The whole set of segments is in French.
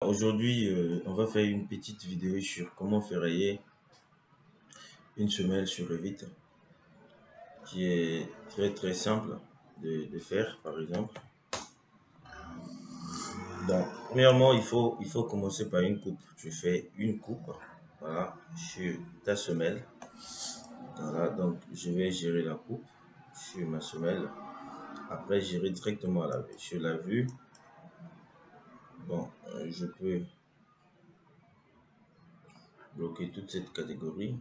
Aujourd'hui, on va faire une petite vidéo sur comment ferrailler une semelle sur Revit, qui est très simple de faire, par exemple. Donc, premièrement, il faut commencer par une coupe. Tu fais une coupe, voilà, sur ta semelle. Voilà, donc je vais gérer la coupe sur ma semelle. Après, j'irai directement à la vue. Sur la vue, bon, je peux bloquer toute cette catégorie.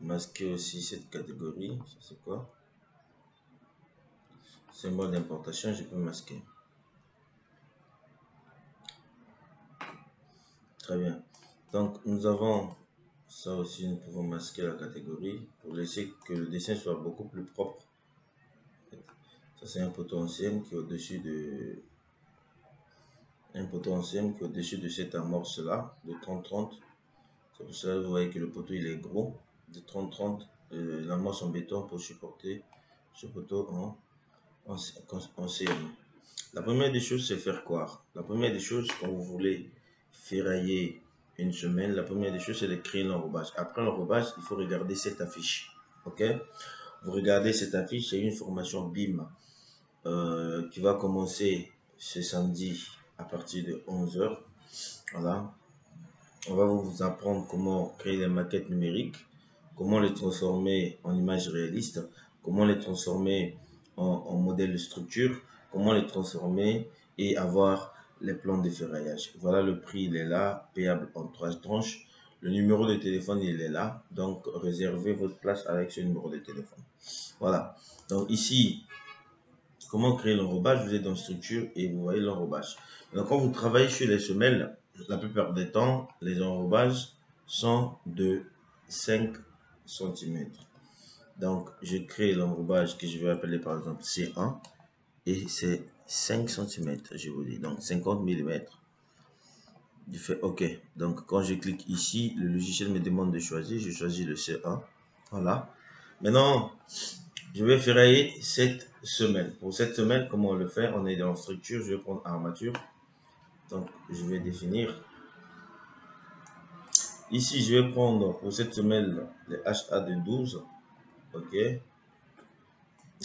Masquer aussi cette catégorie. Ça, c'est quoi? Symbole d'importation, je peux masquer. Très bien. Donc, nous avons ça aussi, nous pouvons masquer la catégorie pour laisser que le dessin soit beaucoup plus propre. Ça, c'est un poteau ancien qui est au-dessus de cette amorce-là, de 30-30. C'est pour ça que vous voyez que le poteau, il est gros, de 30-30. L'amorce en béton pour supporter ce poteau en CM. La première des choses, c'est faire quoi? La première des choses, quand vous voulez ferrailler une semelle, la première des choses, c'est de créer l'enrobage. Après l'enrobage, il faut regarder cette affiche. Ok? Vous regardez cette affiche, c'est une formation BIM qui va commencer ce samedi à partir de 11 h. Voilà. On va vous apprendre comment créer des maquettes numériques, comment les transformer en images réalistes, comment les transformer en modèle de structure, comment les transformer et avoir les plans de ferraillage. Voilà, le prix, il est là, payable en 3 tranches. Le numéro de téléphone, il est là. Donc, réservez votre place avec ce numéro de téléphone. Voilà. Donc, ici, comment créer l'enrobage? Vous êtes dans structure et vous voyez l'enrobage. Donc, quand vous travaillez sur les semelles, la plupart des temps, les enrobages sont de 5 cm. Donc, je crée l'enrobage que je vais appeler par exemple C1 et c'est 5 cm, je vous dis, donc 50 mm. Je fais OK. Donc, quand je clique ici, le logiciel me demande de choisir. Je choisis le C1. Voilà. Maintenant, je vais ferrailler cette semelle. Pour cette semelle, comment on le fait? On est dans structure. Je vais prendre armature. Donc, je vais définir. Ici, je vais prendre pour cette semelle les HAD12. OK.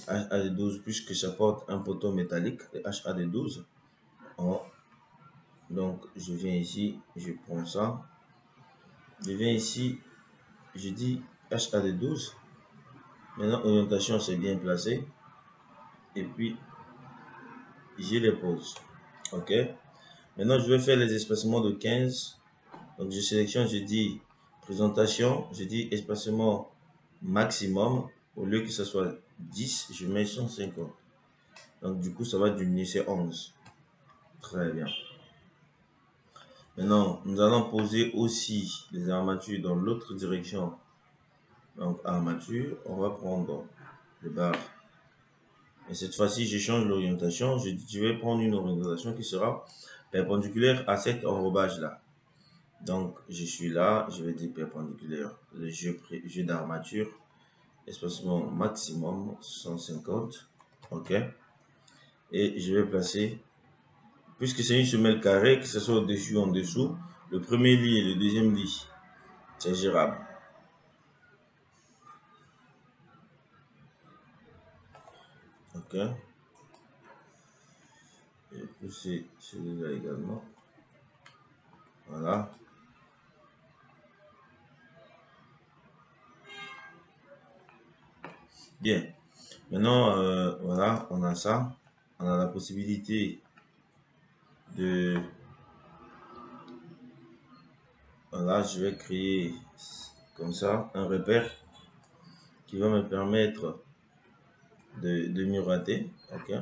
HAD12, puisque ça porte un poteau métallique, les HAD12. Donc, je viens ici, je prends ça. Je viens ici, je dis HAD12. Maintenant, orientation, c'est bien placé. Et puis, je les pose. OK. Maintenant, je vais faire les espacements de 15. Donc, je sélectionne, je dis présentation, je dis espacement maximum. Au lieu que ce soit 10, je mets 150. Donc, du coup, ça va diminuer, c'est 11. Très bien. Maintenant, nous allons poser aussi les armatures dans l'autre direction. Donc, armature, on va prendre les barres. Et cette fois-ci, je change l'orientation. Je vais prendre une orientation qui sera perpendiculaire à cet enrobage-là. Donc, je suis là, je vais dire perpendiculaire. Le jeu d'armature, espacement maximum 150. OK. Et je vais placer, puisque c'est une semelle carrée, que ce soit au-dessus ou en dessous, le premier lit et le deuxième lit, c'est gérable. OK. Je vais pousser celui-là également. Voilà. Bien. Maintenant, voilà, on a ça. On a la possibilité de... Voilà, je vais créer comme ça un repère qui va me permettre de miroiter. OK.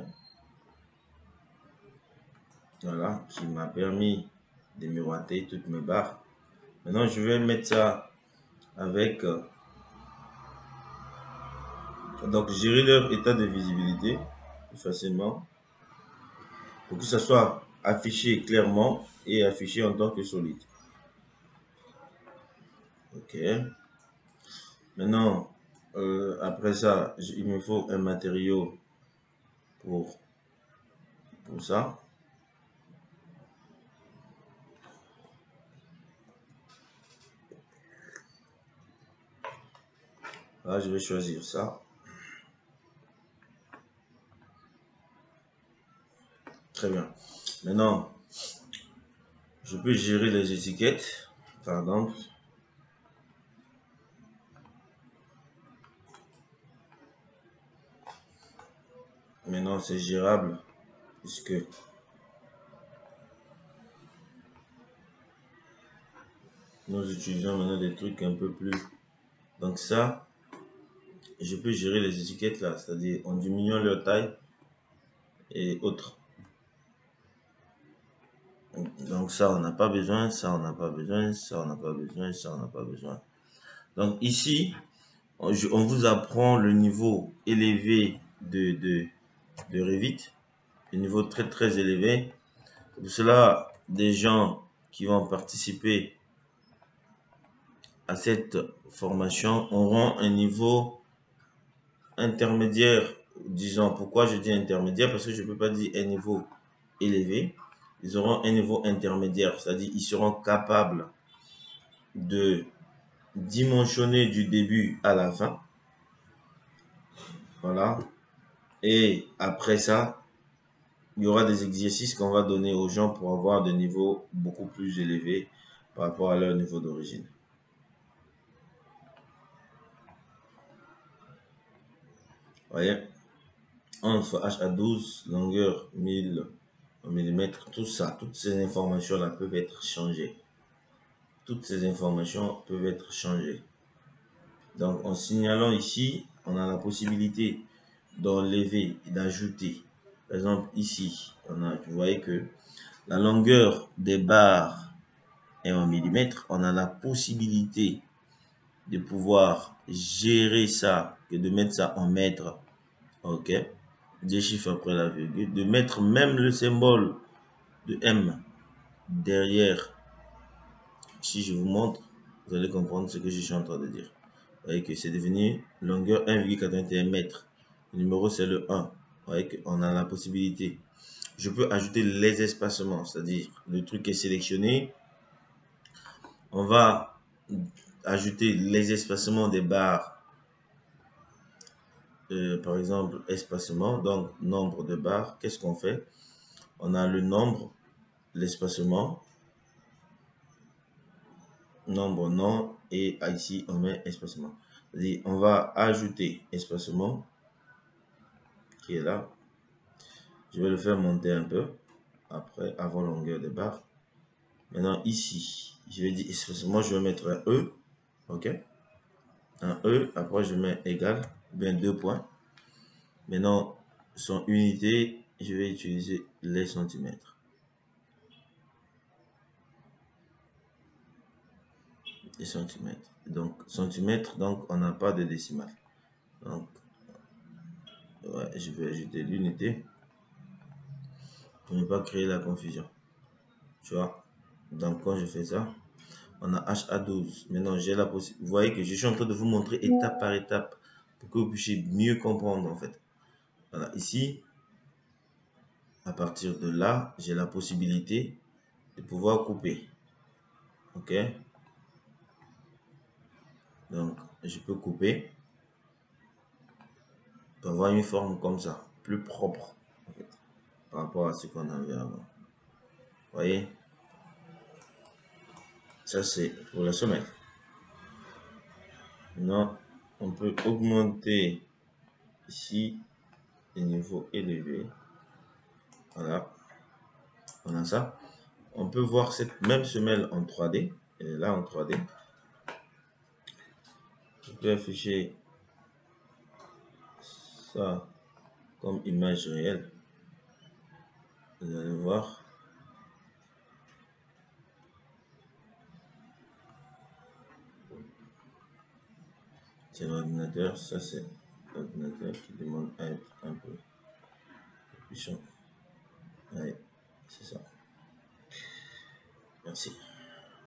Voilà, qui m'a permis de miroiter toutes mes barres. Maintenant, je vais mettre ça avec... donc, gérer leur état de visibilité plus facilement pour que ça soit affiché clairement et affiché en tant que solide. OK. Maintenant, après ça, il me faut un matériau pour ça. Là, je vais choisir ça. Très bien. Maintenant, je peux gérer les étiquettes. Par exemple, maintenant c'est gérable puisque nous utilisons maintenant des trucs un peu plus. Donc ça, je peux gérer les étiquettes là, c'est-à-dire en diminuant leur taille et autres. Donc ça, on n'a pas besoin, ça, on n'a pas besoin, ça, on n'a pas besoin, ça, on n'a pas besoin. Donc ici, on vous apprend le niveau élevé de Revit, le niveau très très élevé. Pour cela, des gens qui vont participer à cette formation auront un niveau intermédiaire, disons. Pourquoi je dis intermédiaire? Parce que je ne peux pas dire un niveau élevé. Ils auront un niveau intermédiaire, c'est-à-dire ils seront capables de dimensionner du début à la fin. Voilà. Et après ça, il y aura des exercices qu'on va donner aux gens pour avoir des niveaux beaucoup plus élevés par rapport à leur niveau d'origine. Voyez, entre HA12, longueur 1000 mm, tout ça, toutes ces informations-là peuvent être changées. Toutes ces informations peuvent être changées. Donc, en signalant ici, on a la possibilité d'enlever et d'ajouter. Par exemple, ici, vous voyez que la longueur des barres est en millimètres. On a la possibilité de pouvoir gérer ça, que de mettre ça en mètres. OK. Des chiffres après la virgule. De mettre même le symbole de M derrière. Si je vous montre, vous allez comprendre ce que je suis en train de dire. Vous voyez que c'est devenu longueur 1,81 m. Le numéro, c'est le 1. Vous voyez qu'on a la possibilité. Je peux ajouter les espacements, c'est-à-dire le truc est sélectionné. On va ajouter les espacements des barres. Par exemple, espacement, donc nombre de barres. Qu'est-ce qu'on fait? On a le nombre, l'espacement, nombre, non, et ici on met espacement. C'est-à-dire, on va ajouter espacement qui est là. Je vais le faire monter un peu après, avant longueur de barre. Maintenant ici, je vais dire espacement, je vais mettre un E, ok, un E. Après je mets égal, bien 2 points. Maintenant son unité, je vais utiliser les centimètres. Les centimètres. Donc centimètres, donc on n'a pas de décimale. Donc ouais, je vais ajouter l'unité pour ne pas créer la confusion. Tu vois, donc quand je fais ça, on a HA12. Maintenant, j'ai la possibilité. Vous voyez que je suis en train de vous montrer étape par étape pour que vous puissiez mieux comprendre en fait. Voilà, ici, à partir de là, j'ai la possibilité de pouvoir couper. Ok, donc je peux couper pour avoir une forme comme ça, plus propre en fait, par rapport à ce qu'on avait avant. Vous voyez, ça c'est pour la semelle. Maintenant, on peut augmenter ici les niveaux élevés. Voilà, on a ça. On peut voir cette même semelle en 3D. Elle est là en 3D. Je peux afficher ça comme image réelle. Vous allez voir. C'est l'ordinateur. Ça, c'est l'ordinateur qui demande à être un peu puissant. Ouais, c'est ça. Merci.